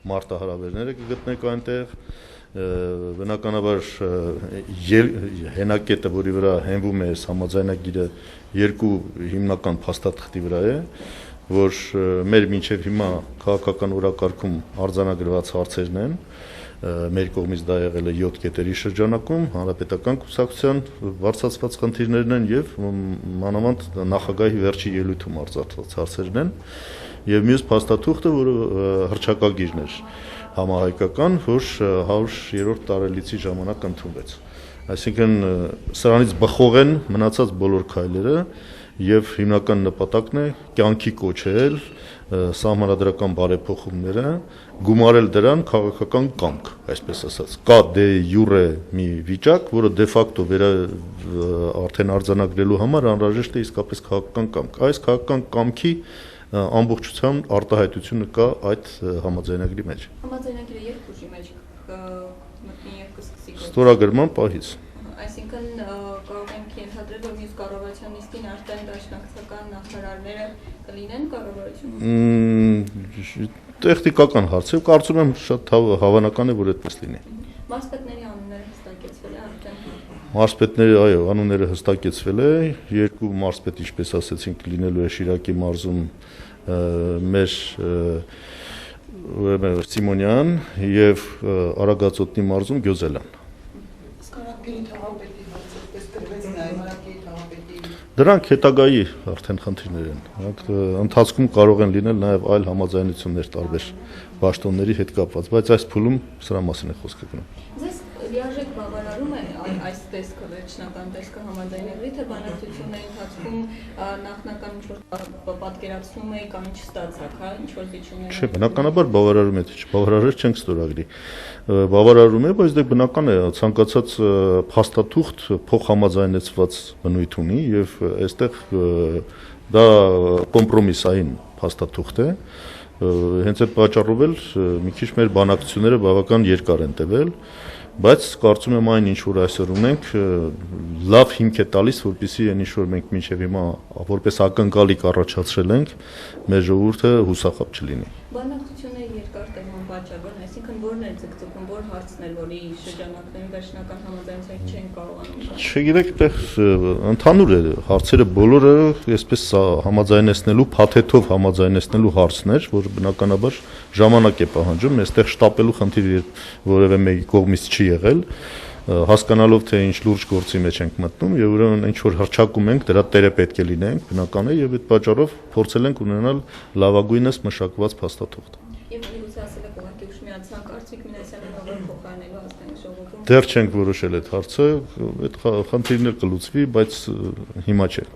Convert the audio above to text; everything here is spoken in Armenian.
Մարտահրավերները կգտնեք այնտեղ, բնականաբար հենակետը, որի վրա հենվում է համաձայնագիրը, երկու հիմնական փաստաթղթի վրա է, որ մեր մինչև հիմա քաղաքական օրակարգում արձանագրված հարցերն են, մեր կողմից դա եղել է 7 կետերի շրջանակում, հանրապետական կուսակցության բարձրացված խնդիրներն են եւ մանավանդ նախագահի վերջի ելույթում արձակված հարցերն են եւ մյուս փաստաթուղթը, որը հռչակագիրն էր համահայկական, որ 100-րդ տարելիցի ժամանակ ընդունվեց։ Այսինքն սրանից բխող են մնացած բոլոր քայլերը եւ հիմնական նպատակն է կյանքի կոչել սահմանադրական բարեփոխումները, գումարել դրան քաղաքական կամք, այսպես ասած։ Կա դե յուրե մի վիճակ, որը դե ֆակտո արդեն արձանագրելու համար անհրաժեշտ է իսկապես քաղաքական կամք։ Այս քաղաքական կամքի ամբողջությամբ արտահայտությունը կա այդ համաձայնագրի մեջ։ Համաձայնագիրը երբ ուժի մեջ մտնի եւ կսկսի գործել։ Ստորագրման պահից։ Այսինքն կարող ենք ենթադրել, որ մյուս կառավարության նիստին արդեն դաշնակցական նախարարները կլինեն կառավարությունում։ Տեխնիկական հարց է, կարծում եմ շատ հավանական է, որ այդպես լինի։ Մարզպետների անունները հստակեցվել է արդեն։ Մարզպետների, այո, անունները հստակեցվել է, երկու մարզպետ, ինչպես ասեցինք, լինելու է Շիրակի մարզում մեր Սիմոնյան եւ Արագածոտնի մարզում Գյոզելյան։ Դրանք հետագայի արդեն խնդիրներ են, ընթացքում կարող են լինել նաև այլ համաձայնություններ տարբեր պաշտոնների հետ կապված, բայց այս փուլում սրա մասին է խոսքը գնում։ Ձեզ լիարժեք բավարարում է այս տեսքը, վերջնական տեսքը համաձայնագրի, թե բանակցությունների ընթացքում նախնական ինչ-որ պատկերացնում եք, կամ ինչ ստացաք, հա, ինչ-որ զիջումներ։ Չէ, բնականաբար բավարարում է, թե չբավարարել չենք ստորագրի։ Բավարարում է, բայց դե բնական է, ցանկացած փաստաթուղթ փոխհամաձայնեցված բնույթ ունի եւ այստեղ դա կոմպրոմիսային փաստաթուղթ է, հենց այդ պատճառով էլ մի քիչ մեր բանակցությունները բավական երկար են տևել, բայց կարծում եմ այն ինչ որ այսօր ունենք լավ հիմք է տալիս, որպեսզի այն ինչ որ մենք մինչև հիմա որպես ակնկալիք առաջացրել ենք, մեր ժողովուրդը հուսախաբ չլինի։ Բանակցությունների երկար տևման պատճառն, այսինքն որն է ձգձգում, որ հարցն է, որի շրջանակներում վերջնական համաձայնություն չեն կարողանում։ Չգիտեք, ընդհանուր է հարցերը բոլորը այսպես համաձայնեցնելու, փաթեթով համաձայնեցնելու հարցներ, որը բնականաբար ժամանակ է պահանջում, այստեղ շտապելու խնդիր որևէ մեկի կողմից չի եղել, հասկանալով թե ինչ լուրջ գործի մեջ ենք մտնում եւ ուրեմն ինչ որ հրճակում ենք, դրա տերը պետք է լինենք, բնական է եւ այդ պատճառով փորձել ենք ունենալ լավագույնս մշակված փաստաթուղթ։ Եվ միգուցե ասել եք ուղղակի ուշ միացան Կարծիք Մինասյանը նոր փոխանելու ազգային ժողովում։ Դեռ չենք որոշել այդ հարցը, այդ խնդիրներ կլուծվի, բայց հիմա չէ։